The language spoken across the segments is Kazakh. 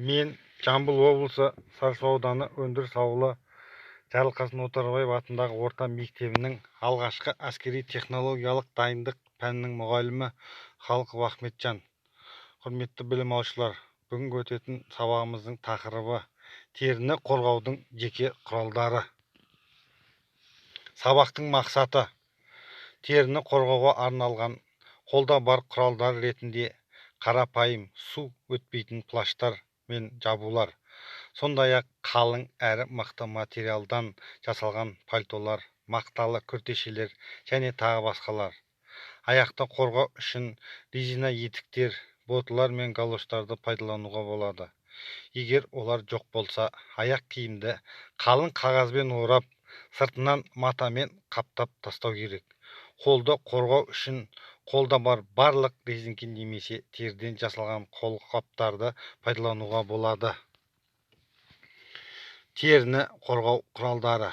Мен Жамбыл облысы Сарысу ауданы өндіріс ауылы Жарылқасын Отарбаев атындағы орта мектебінің алғашқы әскери технологиялық дайындық пәнінің мұғалімі Халықов Ахметжан. Құрметті білім алушылар, бүгінгі өтетін сабағымыздың тақырыбы теріні қорғаудың жеке құралдары. Сабақтың мақсаты теріні қорғауға арналған қолда бар құралдар ретінде қарапайым су өтпейтін плаштар мен жабулар, сондай-ақ қалың әрі мықты материалдан жасалған пальтолар, мақталы күртешелер және тағы басқалар. Аяқты қорғау үшін резина етіктер, ботылар мен галоштарды пайдалануға болады. Егер олар жоқ болса, аяқ киімді қалың қағазбен орап, сыртынан матамен қаптап тастау керек. Қолды қорғау үшін қолда бар барлық резинке немесе теріден жасалған қолғаптарды пайдалануға болады. Теріні қорғау құралдары.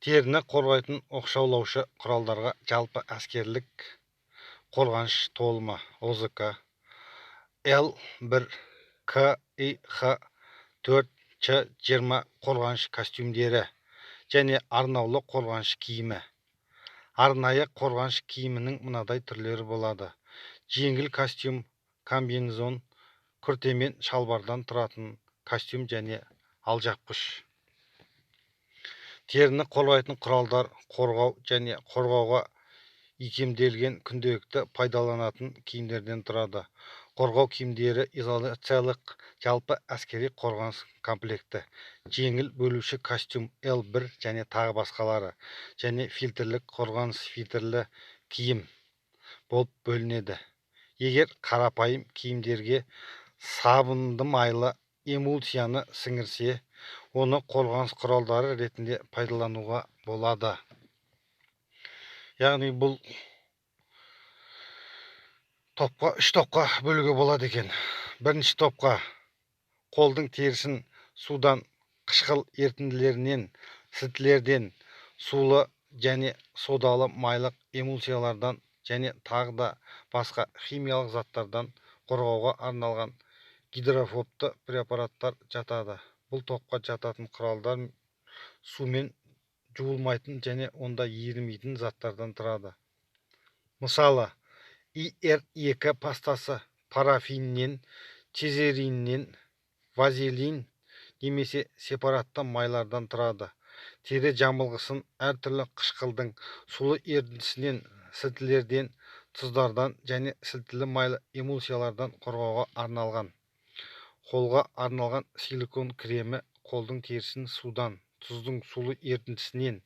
Теріні қорғайтын оқшаулаушы құралдарға жалпы әскерлік қорғаныш толымы ОЗК, Л1, КИХ 4Ч20 қорғаныш костюмдері және арнаулы қорғаныш киімі. Арнайы қорғаныш киімінің мынадай түрлері болады: жеңіл костюм, комбинезон, күрте мен шалбардан тұратын костюм және алжапқыш. Теріні қорғайтын құралдар қорғау және қорғауға икемделген күнделікті пайдаланатын киімдерден тұрады. Қорғау киімдері изоляциялық жалпы әскери қорғаныс комплекті, жеңіл бөлуші костюм Л1 және тағы басқалары, және фильтрлік қорғаныс фильтрлі киім болып бөлінеді. Егер қарапайым киімдерге сабынды майлы эмульсияны сіңірсе, оны қорғаныс құралдары ретінде пайдалануға болады. Яғни бұл үш топқа бөлуге болады екен. Бірінші топқа қолдың терісін судан, қышқыл ерітінділерінен, сілтілерден, сулы және содалы майлық эмульсиялардан және тағы да басқа химиялық заттардан қорғауға арналған гидрофобты препараттар жатады. Бұл топқа жататын құралдар сумен жуылмайтын және онда ерімейтін заттардан тұрады. Мысалы, ИР2 пастасы парафиннен, чезериннен, вазелин немесе сепаратты майлардан тұрады. Тері жамылғысын әртүрлі қышқылдың сулы ерітіндісінен, сілтілерден, тұздардан және сілтілі майлы эмульсиялардан қорғауға арналған. Қолға арналған силикон кремі қолдың терісін судан, тұздың сулы ерітіндісінен,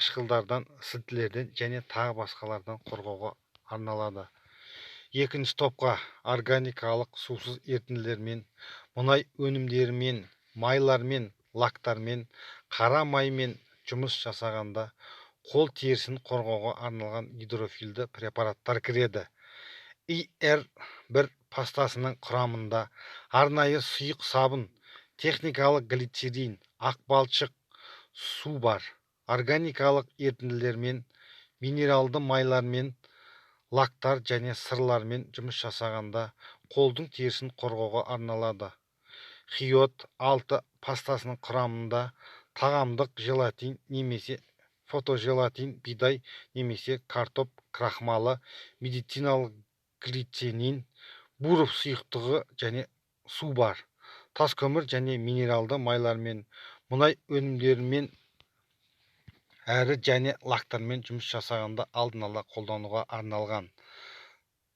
қышқылдардан, сілтілерден және тағы басқалардан қорғауға арналады. Екінші топқа органикалық сусыз ерітінділермен, мұнай өнімдерімен, майлармен, лактармен, қара маймен жұмыс жасағанда қол терісін қорғауға арналған гидрофильді препараттар кіреді. ИР1 пастасының құрамында арнайы сұйық сабын, техникалық глицерин, ақ балшық, су бар. Органикалық ерітінділермен, минералды майлармен, лактар және сырлармен жұмыс жасағанда қолдың терісін қорғауға арналады. Хиот 6 пастасының құрамында тағамдық желатин немесе фотожелатин, бидай немесе картоп крахмалы, медициналық глицерин, буров сұйықтығы және су бар. Тас көмір және минералды майлармен, мұнай өнімдерімен әрі және лактармен жұмыс жасағанда алдын ала қолдануға арналған.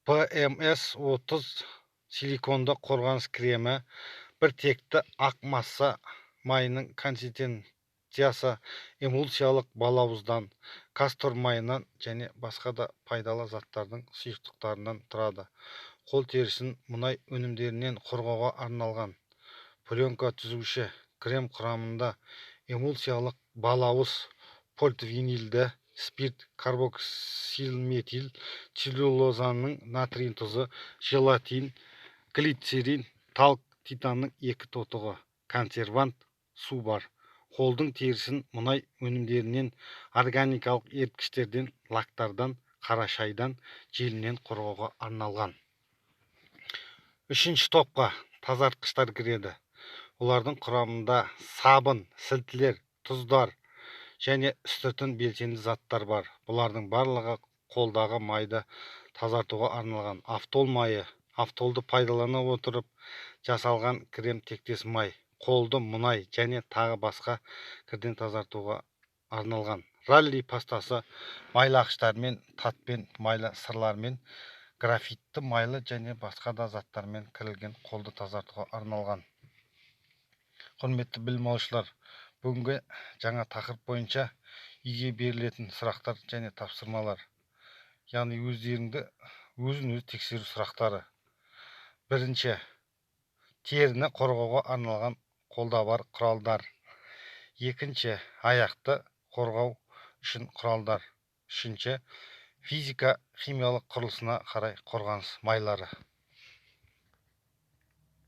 ПМС-30 силиконды қорғаныс кремі бір текті ақ масса майының консистенциясы эмульсиялық балауыздан, кастор майынан және басқа да пайдалы заттардың сұйықтықтарынан тұрады. Қол терісін мұнай өнімдерінен қорғауға арналған. Пленка түзуші крем құрамында эмульсиялық балауыз, поливинилді, спирт, карбоксилметил, целлюлозаның натрий тұзы, желатин, глицерин, талк, титанның 2 тотығы, консервант, су бар. Қолдың терісін мұнай өнімдерінен, органикалық еріткіштерден, лактардан, қарашайдан, желінен қорғауға арналған. Үшінші топқа тазартқыштар кіреді. Олардың құрамында сабын, сілтілер, тұздар және үстіртін белсенді заттар бар. Бұлардың барлығы қолдағы майды тазартуға арналған. Автол майы. Автолды пайдалана отырып жасалған крем тектес май. Қолды мұнай және тағы басқа кірден тазартуға арналған. Ралли пастасы майлағыштармен, татпен, майлы сырлармен, графитті майлы және басқа да заттармен кірілген қолды тазартуға арналған. Құрметті білім алушылар, бүгінгі жаңа тақырып бойынша үйге берілетін сұрақтар және тапсырмалар, яғни өзін-өзі тексеру сұрақтары. Бірінші, теріні қорғауға арналған қолда бар құралдар. Екінші, аяқты қорғау үшін құралдар. Үшінші, физика химиялық құрылысына қарай қорғаныс майлары.